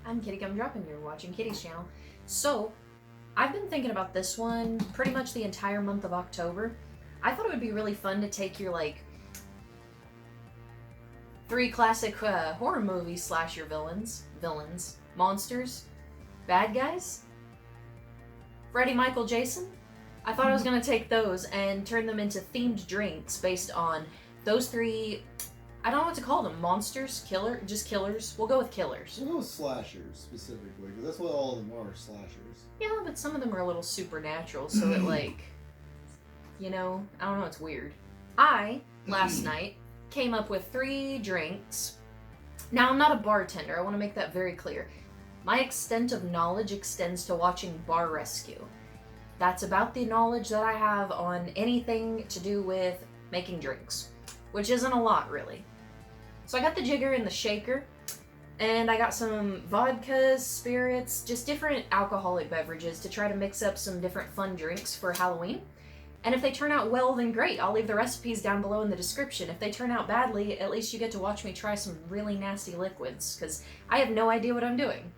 I'm Kitty Gumdrop and you're watching Kitty's channel. So, I've been thinking about this one pretty much the entire month of October. I thought it would be really fun to take your, like, 3 classic horror movies slash your villains, monsters, bad guys, Freddy, Michael, Jason. I thought I was going to take those and turn them into themed drinks based on those 3... I don't know what to call them. Monsters? Just killers? We'll go with killers. We'll go with slashers, specifically, because that's what all of them are, slashers. Yeah, but some of them are a little supernatural, so that, like, you know, I don't know, it's weird. I, last night, came up with 3 drinks. Now, I'm not a bartender. I want to make that very clear. My extent of knowledge extends to watching Bar Rescue. That's about the knowledge that I have on anything to do with making drinks, which isn't a lot, really. So I got the jigger and the shaker, and I got some vodkas, spirits, just different alcoholic beverages to try to mix up some different fun drinks for Halloween. And if they turn out well, then great. I'll leave the recipes down below in the description. If they turn out badly, at least you get to watch me try some really nasty liquids, because I have no idea what I'm doing.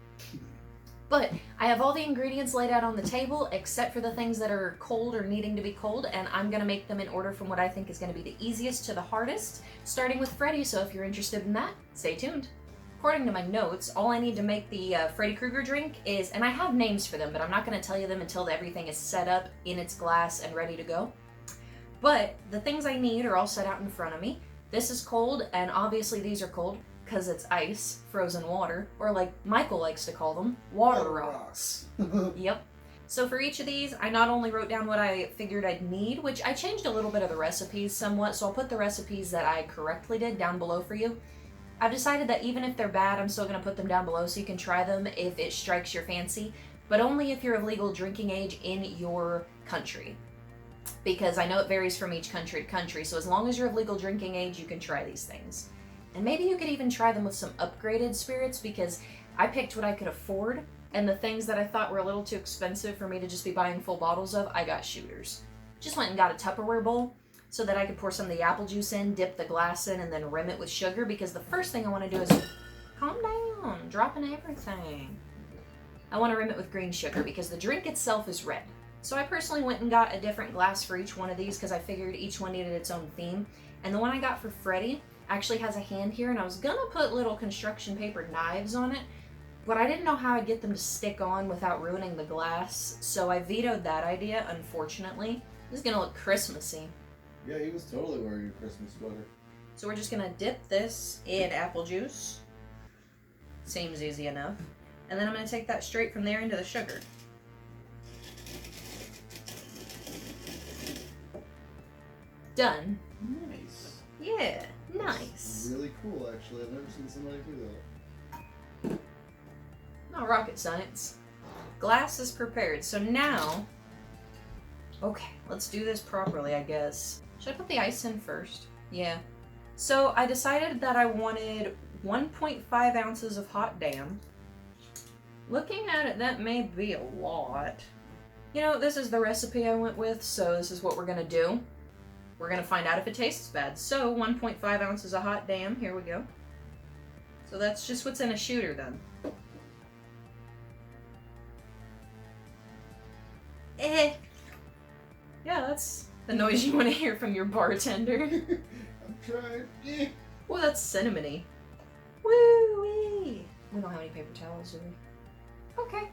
But I have all the ingredients laid out on the table, except for the things that are cold or needing to be cold, and I'm going to make them in order from what I think is going to be the easiest to the hardest, starting with Freddy, so if you're interested in that, stay tuned. According to my notes, all I need to make the Freddy Krueger drink is, and I have names for them, but I'm not going to tell you them until everything is set up in its glass and ready to go. But the things I need are all set out in front of me. This is cold, and obviously these are cold, because it's ice, frozen water, or like Michael likes to call them, water rocks. Yep. So for each of these, I not only wrote down what I figured I'd need, which I changed a little bit of the recipes somewhat, so I'll put the recipes that I correctly did down below for you. I've decided that even if they're bad, I'm still going to put them down below so you can try them if it strikes your fancy, but only if you're of legal drinking age in your country. Because I know it varies from each country to country, so as long as you're of legal drinking age, you can try these things. And maybe you could even try them with some upgraded spirits, because I picked what I could afford, and the things that I thought were a little too expensive for me to just be buying full bottles of, I got shooters. Just went and got a Tupperware bowl so that I could pour some of the apple juice in, dip the glass in, and then rim it with sugar, because the first thing I want to do is... Calm down, dropping everything. I want to rim it with green sugar because the drink itself is red. So I personally went and got a different glass for each one of these because I figured each one needed its own theme. And the one I got for Freddy actually has a hand here, and I was gonna put little construction paper knives on it, but I didn't know how I'd get them to stick on without ruining the glass, so I vetoed that idea, unfortunately. This is gonna look Christmassy. Yeah, he was totally wearing a Christmas sweater. So we're just gonna dip this in apple juice. Seems easy enough. And then I'm gonna take that straight from there into the sugar. Done. Nice. Yeah, nice. Really cool, actually. I've never seen somebody do that. Not rocket science. Glass is prepared. So now, okay, let's do this properly, I guess. Should I put the ice in first? Yeah. So I decided that I wanted 1.5 ounces of hot damn. Looking at it, that may be a lot. You know, this is the recipe I went with, so this is what we're gonna do. We're going to find out if it tastes bad. So, 1.5 ounces of hot damn. Here we go. So that's just what's in a shooter then. Yeah, that's the noise you want to hear from your bartender. I'm trying. Oh, that's cinnamony. Woo-wee. We don't have any paper towels, do we? Okay.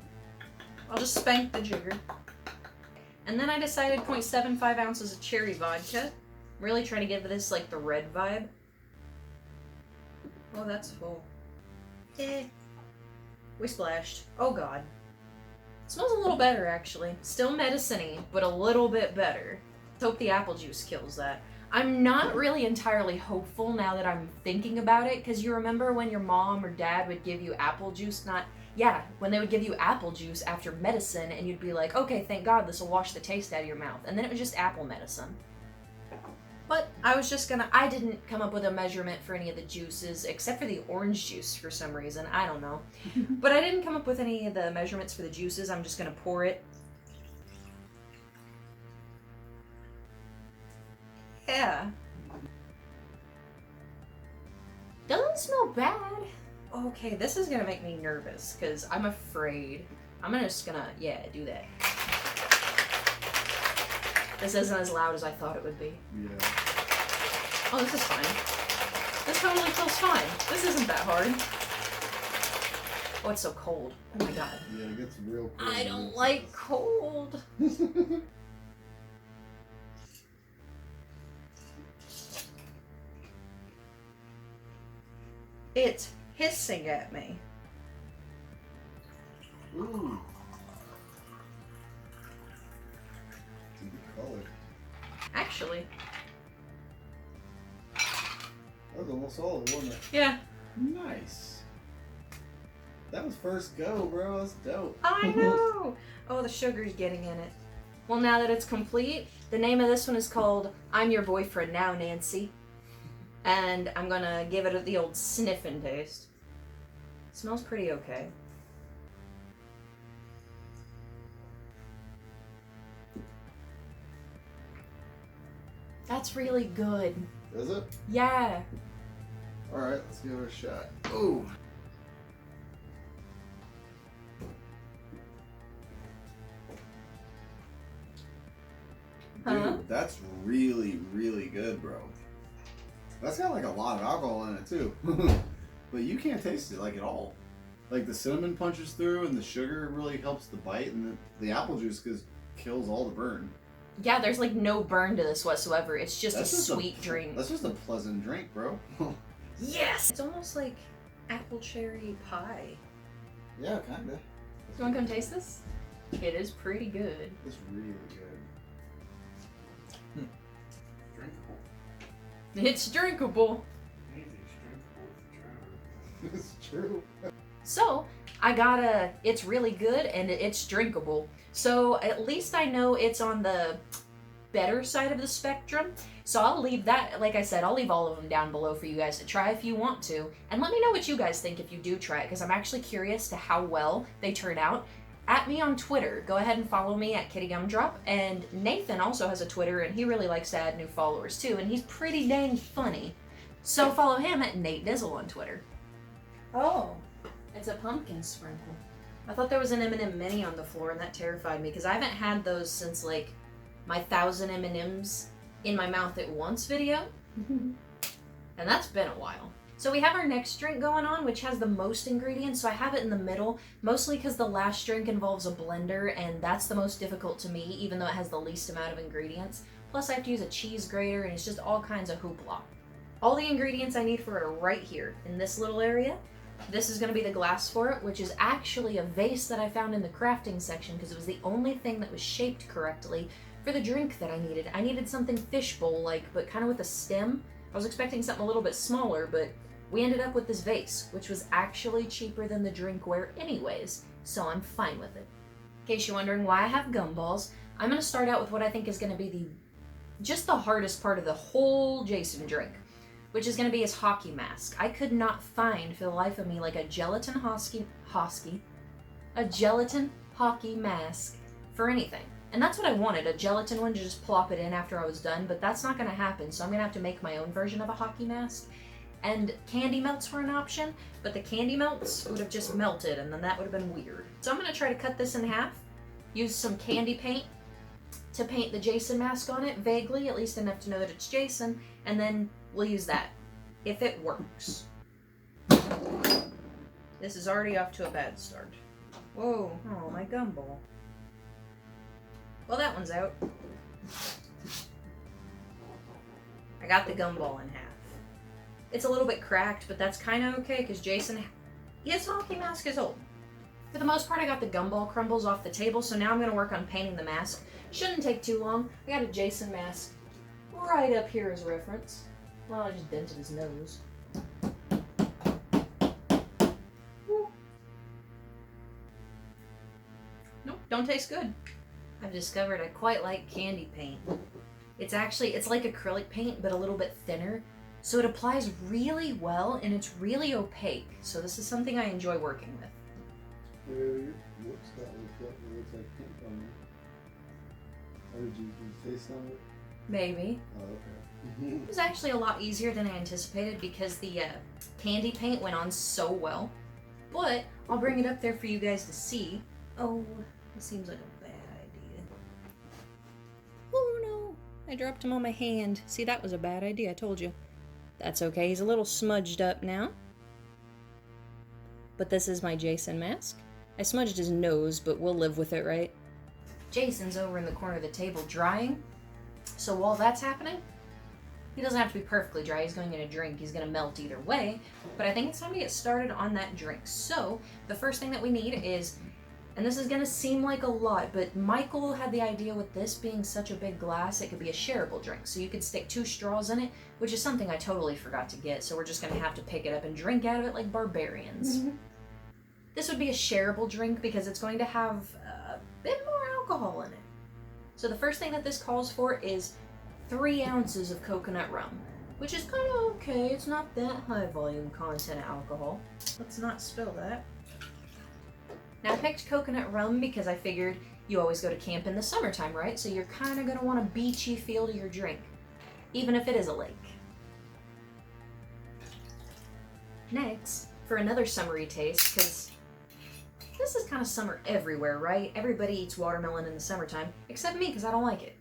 I'll just spank the jigger. And then I decided 0.75 ounces of cherry vodka. Really trying to give this like the red vibe. Oh, that's full. We splashed. Oh god. It smells a little better actually. Still medicine-y, but a little bit better. Hope the apple juice kills that. I'm not really entirely hopeful now that I'm thinking about it, because you remember when your mom or dad would give you apple juice, when they would give you apple juice after medicine, and you'd be like, okay, thank God, this will wash the taste out of your mouth. And then it was just apple medicine. But I didn't come up with a measurement for any of the juices, except for the orange juice for some reason. I don't know. But I didn't come up with any of the measurements for the juices. I'm just gonna pour it. Yeah. Doesn't smell bad. Okay, this is gonna make me nervous because I'm afraid. I'm just gonna, yeah, do that. This isn't as loud as I thought it would be. Yeah. Oh, this is fine. This totally feels fine. This isn't that hard. Oh, it's so cold. Oh my god. Yeah, it gets real cold. I don't like cold. It's hissing at me. Ooh. It's a good color. Actually. That was almost solid, wasn't it? Yeah. Nice. That was first go, bro. That's dope. I know. Oh, the sugar's getting in it. Well, now that it's complete, the name of this one is called I'm Your Boyfriend Now, Nancy. And I'm gonna give it the old sniffing taste. Smells pretty okay. That's really good. Is it? Yeah. Alright, let's give it a shot. Ooh. Huh? Dude, that's really, really good, bro. That's got like a lot of alcohol in it too. But you can't taste it like at all. Like the cinnamon punches through and the sugar really helps the bite, and the apple juice kills all the burn. Yeah, there's like no burn to this whatsoever. It's just That's a sweet drink. That's just a pleasant drink, bro. Yes! It's almost like apple cherry pie. Yeah, kinda. You wanna come taste this? It is pretty good. It's really good. Drinkable. It's drinkable. It's true. So, I got it's really good and it's drinkable. So, at least I know it's on the better side of the spectrum. So, I'll leave that, like I said, I'll leave all of them down below for you guys to try if you want to. And let me know what you guys think if you do try it, because I'm actually curious to how well they turn out. At me on Twitter. Go ahead and follow me at KittyGumDrop. And Nathan also has a Twitter, and he really likes to add new followers too, and he's pretty dang funny. So follow him at Nate Dizzle on Twitter. Oh, it's a pumpkin sprinkle. I thought there was an M&M mini on the floor, and that terrified me, because I haven't had those since, like, my 1,000 M&Ms in my mouth at once video. And that's been a while. So we have our next drink going on, which has the most ingredients, so I have it in the middle, mostly because the last drink involves a blender, and that's the most difficult to me, even though it has the least amount of ingredients. Plus I have to use a cheese grater, and it's just all kinds of hoopla. All the ingredients I need for it are right here, in this little area. This is going to be the glass for it, which is actually a vase that I found in the crafting section, because it was the only thing that was shaped correctly for the drink that I needed. I needed something fishbowl-like, but kind of with a stem. I was expecting something a little bit smaller, but we ended up with this vase, which was actually cheaper than the drinkware anyways, so I'm fine with it. In case you're wondering why I have gumballs, I'm going to start out with what I think is going to be just the hardest part of the whole Jason drink, which is going to be his hockey mask. I could not find, for the life of me, like a gelatin hockey mask for anything. And that's what I wanted, a gelatin one to just plop it in after I was done, but that's not going to happen, so I'm going to have to make my own version of a hockey mask. And candy melts were an option, but the candy melts would have just melted, and then that would have been weird. So I'm going to try to cut this in half, use some candy paint to paint the Jason mask on it, vaguely, at least enough to know that it's Jason, and then we'll use that, if it works. This is already off to a bad start. Whoa, oh, my gumball. Well, that one's out. I got the gumball in half. It's a little bit cracked, but that's kind of okay, because Jason, his hockey mask is old. For the most part, I got the gumball crumbles off the table, so now I'm going to work on painting the mask. Shouldn't take too long. I got a Jason mask right up here as reference. Well, I just dented his nose. Woo. Nope, don't taste good. I've discovered I quite like candy paint. It's like acrylic paint, but a little bit thinner. So it applies really well, and it's really opaque. So this is something I enjoy working with. Your lips got like that. It looks like pink on you. How did you taste on it? Maybe. Oh, okay. It was actually a lot easier than I anticipated because the candy paint went on so well. But I'll bring it up there for you guys to see. Oh, it seems like a bad idea. Oh no, I dropped him on my hand. See, that was a bad idea, I told you. That's okay, he's a little smudged up now. But this is my Jason mask. I smudged his nose, but we'll live with it, right? Jason's over in the corner of the table drying. So while that's happening, he doesn't have to be perfectly dry. He's going in a drink. He's going to melt either way. But I think it's time to get started on that drink. So the first thing that we need is, and this is going to seem like a lot, but Michael had the idea with this being such a big glass, it could be a shareable drink. So you could stick 2 straws in it, which is something I totally forgot to get. So we're just going to have to pick it up and drink out of it like barbarians. Mm-hmm. This would be a shareable drink because it's going to have a bit more alcohol in it. So the first thing that this calls for is 3 ounces of coconut rum, which is kind of okay. It's not that high volume content of alcohol. Let's not spill that. Now I picked coconut rum because I figured you always go to camp in the summertime, right? So you're kind of going to want a beachy feel to your drink, even if it is a lake. Next, for another summery taste, because this is kind of summer everywhere, right? Everybody eats watermelon in the summertime, except me because I don't like it.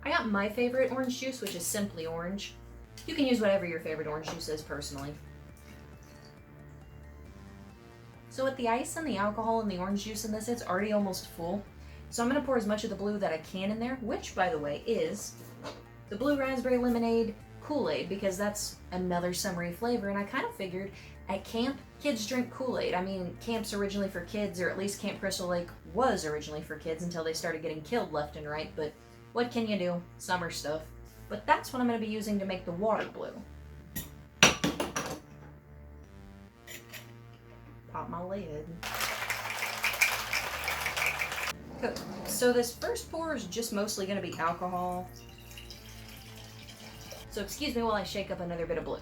I got my favorite orange juice, which is simply orange. You can use whatever your favorite orange juice is personally. So with the ice and the alcohol and the orange juice in this, it's already almost full. So I'm going to pour as much of the blue that I can in there, which, by the way, is the blue raspberry lemonade Kool-aid, because that's another summery flavor. And I kind of figured at camp, kids drink Kool-aid. I mean, camp's originally for kids, or at least Camp Crystal Lake was originally for kids until they started getting killed left and right. But what can you do? Summer stuff. But that's what I'm going to be using to make the water blue. Pop my lid. Good. So this first pour is just mostly going to be alcohol. So excuse me while I shake up another bit of blue.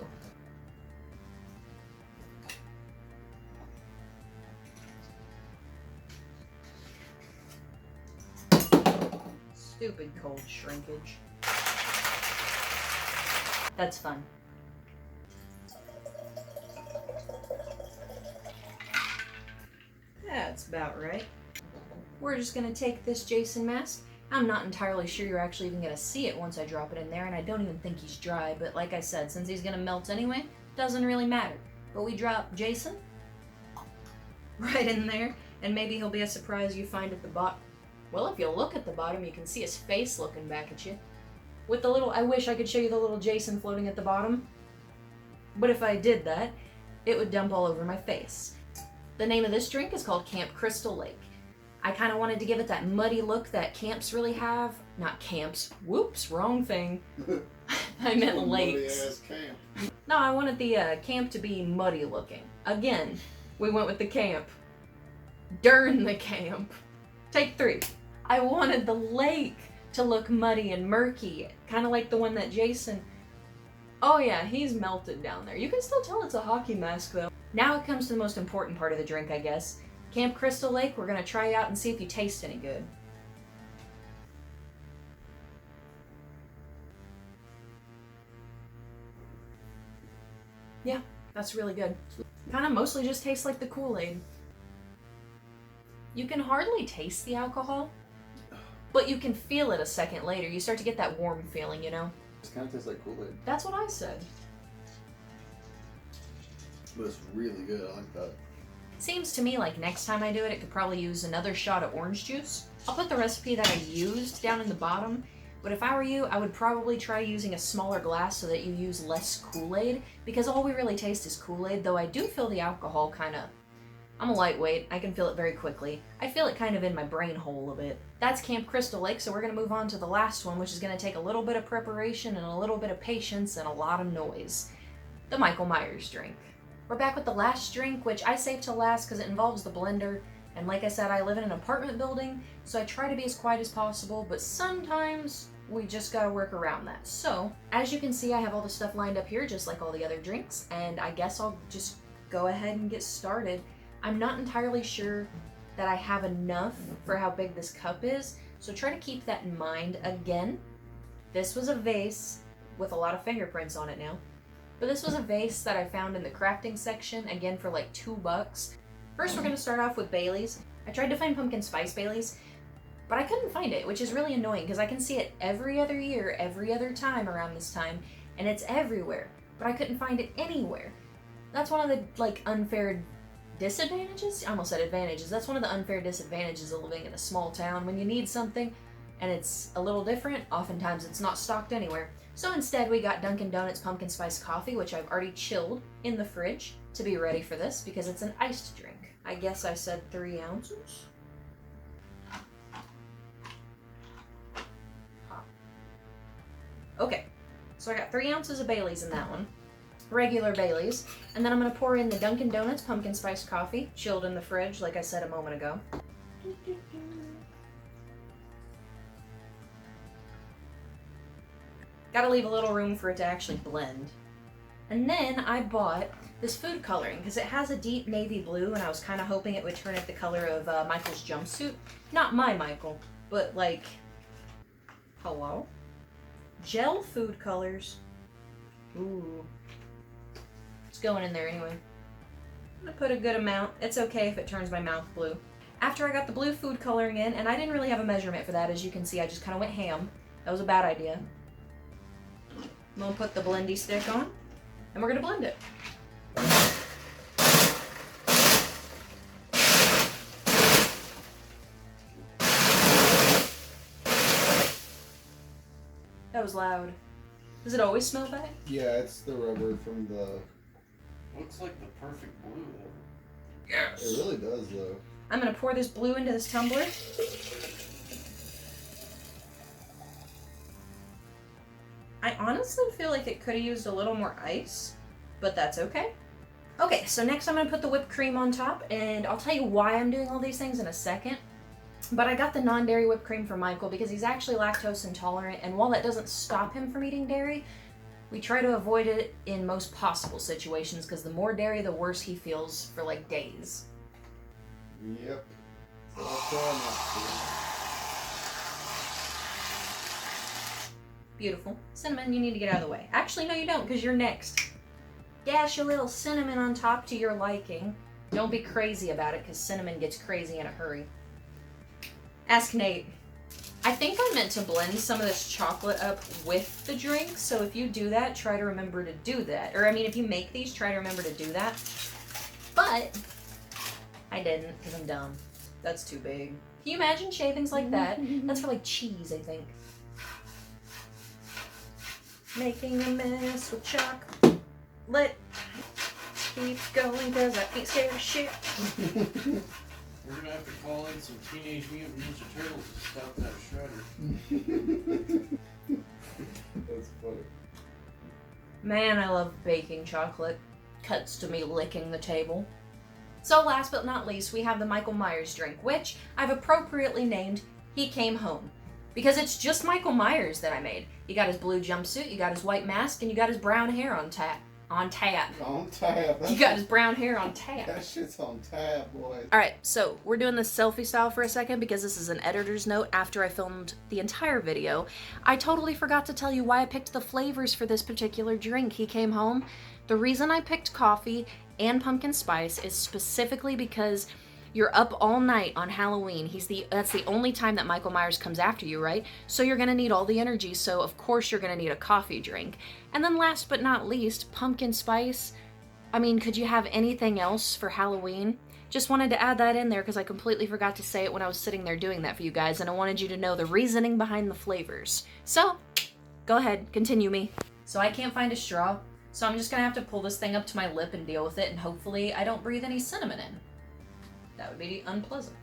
Stupid cold shrinkage. That's fun. That's about right. We're just gonna take this Jason mask. I'm not entirely sure you're actually even gonna see it once I drop it in there, and I don't even think he's dry, but like I said, since he's gonna melt anyway, doesn't really matter. But we drop Jason right in there, and maybe he'll be a surprise you find at the bottom. Well, if you look at the bottom, you can see his face looking back at you. With the little, I wish I could show you the little Jason floating at the bottom, but if I did that, it would dump all over my face. The name of this drink is called Camp Crystal Lake. I kind of wanted to give it that muddy look that camps really have. Not camps. Whoops, wrong thing. I meant lakes. Muddy-ass camp. No, I wanted the camp to be muddy looking. Again, we went with the camp. Darn the camp. Take 3. I wanted the lake to look muddy and murky, kind of like the one that Jason... Oh yeah, he's melted down there. You can still tell it's a hockey mask though. Now it comes to the most important part of the drink, I guess. Camp Crystal Lake, we're gonna try out and see if you taste any good. Yeah, that's really good. Kind of mostly just tastes like the Kool-aid. You can hardly taste the alcohol, but you can feel it a second later. You start to get that warm feeling, you know? It kind of tastes like Kool-aid. That's what I said. But it's really good. I like that. Seems to me like next time I do it, it could probably use another shot of orange juice. I'll put the recipe that I used down in the bottom, but if I were you, I would probably try using a smaller glass so that you use less Kool-aid, because all we really taste is Kool-aid, though I do feel the alcohol kind of... I'm a lightweight, I can feel it very quickly. I feel it kind of in my brain hole a bit. That's Camp Crystal Lake, so we're going to move on to the last one, which is going to take a little bit of preparation and a little bit of patience and a lot of noise. The Michael Myers drink. We're back with the last drink, which I saved till last because it involves the blender. And like I said, I live in an apartment building, so I try to be as quiet as possible, but sometimes we just gotta work around that. So, as you can see, I have all the stuff lined up here, just like all the other drinks, and I guess I'll just go ahead and get started. I'm not entirely sure that I have enough for how big this cup is, So try to keep that in mind. Again, this was a vase with a lot of fingerprints on it now. But this was a vase that I found in the crafting section, again for like $2. First we're going to start off with Bailey's. I tried to find pumpkin spice Bailey's, but I couldn't find it, which is really annoying because I can see it every other year, every other time around this time, and it's everywhere. But I couldn't find it anywhere. That's one of the like unfair disadvantages? I almost said advantages. That's one of the unfair disadvantages of living in a small town. When you need something and it's a little different, oftentimes it's not stocked anywhere. So instead we got Dunkin' Donuts pumpkin spice coffee, which I've already chilled in the fridge to be ready for this because it's an iced drink. I guess I said 3 ounces. Okay, so I got 3 ounces of Bailey's in that one. Regular Bailey's. And then I'm going to pour in the Dunkin' Donuts pumpkin spice coffee, chilled in the fridge, like I said a moment ago. Gotta leave a little room for it to actually blend. And then I bought this food coloring because it has a deep navy blue and I was kind of hoping it would turn it the color of Michael's jumpsuit. Not my Michael, but like, hello? Gel food colors. Ooh. It's going in there anyway. I'm gonna put a good amount. It's okay if it turns my mouth blue. After I got the blue food coloring in, and I didn't really have a measurement for that, as you can see, I just kind of went ham. That was a bad idea. I'm gonna put the blendy stick on, and we're gonna blend it. That was loud. Does it always smell bad? Yeah, it's the rubber from the... Looks like the perfect blue ever. Yes! It really does, though. I'm gonna pour this blue into this tumbler. I honestly feel like it could have used a little more ice, but that's okay. Okay, so next I'm gonna put the whipped cream on top, and I'll tell you why I'm doing all these things in a second. But I got the non-dairy whipped cream for Michael because he's actually lactose intolerant, and while that doesn't stop him from eating dairy, we try to avoid it in most possible situations because the more dairy, the worse he feels for like days. Yep. So I'll try not to. Beautiful. Cinnamon, you need to get out of the way. Actually, no, you don't, because you're next. Dash a little cinnamon on top to your liking. Don't be crazy about it, because cinnamon gets crazy in a hurry. Ask Nate. I think I meant to blend some of this chocolate up with the drink, so if you do that, try to remember to do that. Or, I mean, if you make these, try to remember to do that. But I didn't, because I'm dumb. That's too big. Can you imagine shavings like that? That's for, like, cheese, I think. Making a mess with chocolate. Keep going cause I ain't scared of shit. We're gonna have to call in some Teenage Mutant Ninja Turtles to stop that shredder. That's funny. Man, I love baking chocolate. Cuts to me licking the table. So last but not least, we have the Michael Myers drink, which I've appropriately named He Came Home. Because it's just Michael Myers that I made. You got his blue jumpsuit, you got his white mask, and you got his brown hair on tap. On tap. On tap. You got his brown hair on tap. That shit's on tap, boy. Alright, so we're doing this selfie style for a second because this is an editor's note after I filmed the entire video. I totally forgot to tell you why I picked the flavors for this particular drink, He Came Home. The reason I picked coffee and pumpkin spice is specifically because you're up all night on Halloween. That's the only time that Michael Myers comes after you, right? So you're gonna need all the energy, so of course you're gonna need a coffee drink. And then last but not least, pumpkin spice. I mean, could you have anything else for Halloween? Just wanted to add that in there because I completely forgot to say it when I was sitting there doing that for you guys, and I wanted you to know the reasoning behind the flavors. So, go ahead, continue me. So I can't find a straw, so I'm just gonna have to pull this thing up to my lip and deal with it, and hopefully I don't breathe any cinnamon in. That would be unpleasant.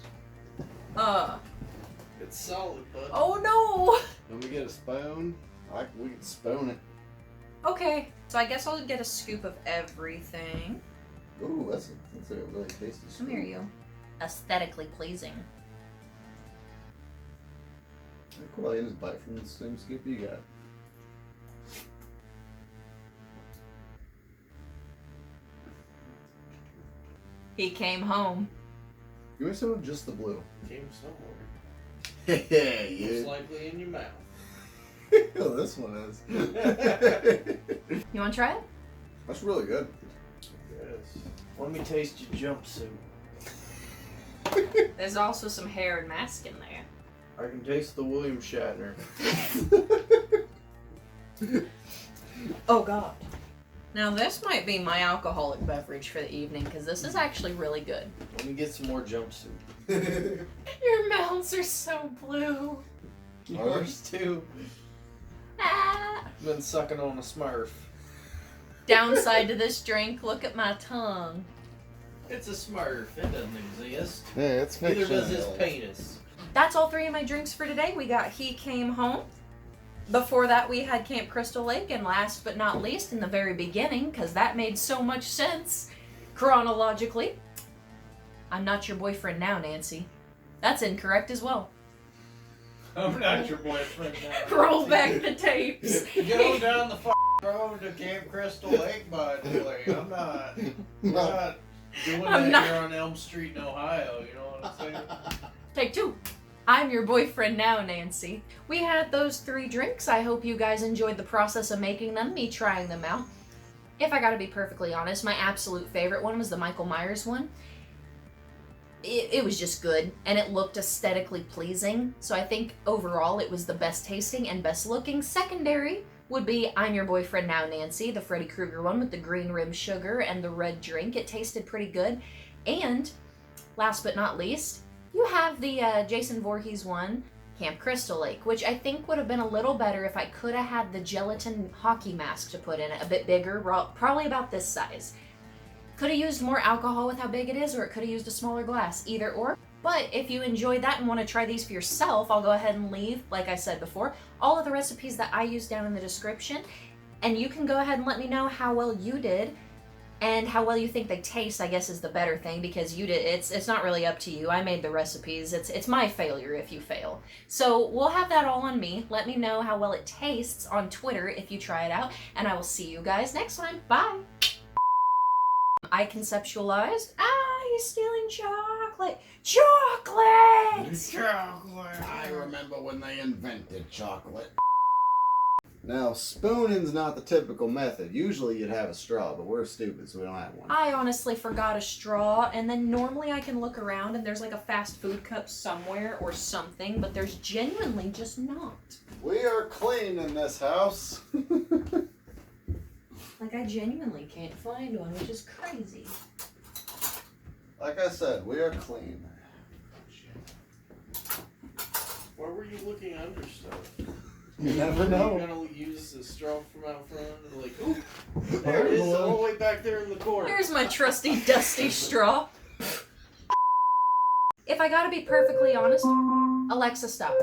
It's solid, bud. Oh no! Let me get a spoon. We can spoon it. Okay, so I guess I'll get a scoop of everything. Ooh, that's a really tasty spoon. Come here, you. Aesthetically pleasing. Cool, I just bite from the same scoop you got. He came home. Give me some of just the blue. Came somewhere. Yeah. Most likely in your mouth. Oh, this one is. You want to try it? That's really good. Yes. Let me taste your jumpsuit. There's also some hair and mask in there. I can taste the William Shatner. Oh God. Now this might be my alcoholic beverage for the evening because this is actually really good. Let me get some more jumpsuit. Your mouths are so blue. Yours too. Ah. Been sucking on a Smurf. Downside to this drink, look at my tongue. It's a Smurf. It doesn't exist. Yeah, it's Neither fiction. does his penis. That's all three of my drinks for today. We got He Came Home. Before that, we had Camp Crystal Lake. And last but not least, in the very beginning, because that made so much sense chronologically, I'm Not Your Boyfriend Now, Nancy. That's incorrect as well. I'm not your boyfriend now. Roll back the tapes. Go down the road to Camp Crystal Lake, by the way. I'm not doing I'm that not- here on Elm Street in Ohio. You know what I'm saying? Take two. I'm your boyfriend now, Nancy. We had those three drinks. I hope you guys enjoyed the process of making them, me trying them out. If I gotta be perfectly honest, my absolute favorite one was the Michael Myers one. It was just good, and it looked aesthetically pleasing, so I think overall it was the best tasting and best looking. Secondary would be I'm Your Boyfriend Now, Nancy, the Freddy Krueger one with the green rim sugar and the red drink. It tasted pretty good. And last but not least, you have the Jason Voorhees one, Camp Crystal Lake, which I think would have been a little better if I could have had the gelatin hockey mask to put in it, a bit bigger, probably about this size. Could have used more alcohol with how big it is, or it could have used a smaller glass, either or. But if you enjoyed that and want to try these for yourself, I'll go ahead and leave, like I said before, all of the recipes that I used down in the description, and you can go ahead and let me know how well you did, and how well you think they taste, I guess, is the better thing, because you did. It's not really up to you. I made the recipes. It's my failure if you fail. So we'll have that all on me. Let me know how well it tastes on Twitter if you try it out, and I will see you guys next time. Bye! I conceptualized, he's stealing chocolate. Chocolate! I remember when they invented chocolate. Now, spooning's not the typical method. Usually you'd have a straw, but we're stupid, so we don't have one. I honestly forgot a straw, and then normally I can look around and there's like a fast food cup somewhere or something, but there's genuinely just not. We are clean in this house. Like, I genuinely can't find one, which is crazy. Like I said, we are clean. Why were you looking under stuff? You never You're know. gonna use the straw from out front and like, ooh, there it is, all the way back there in the corner. Here's my trusty, dusty straw. If I gotta be perfectly honest, Alexa, stop.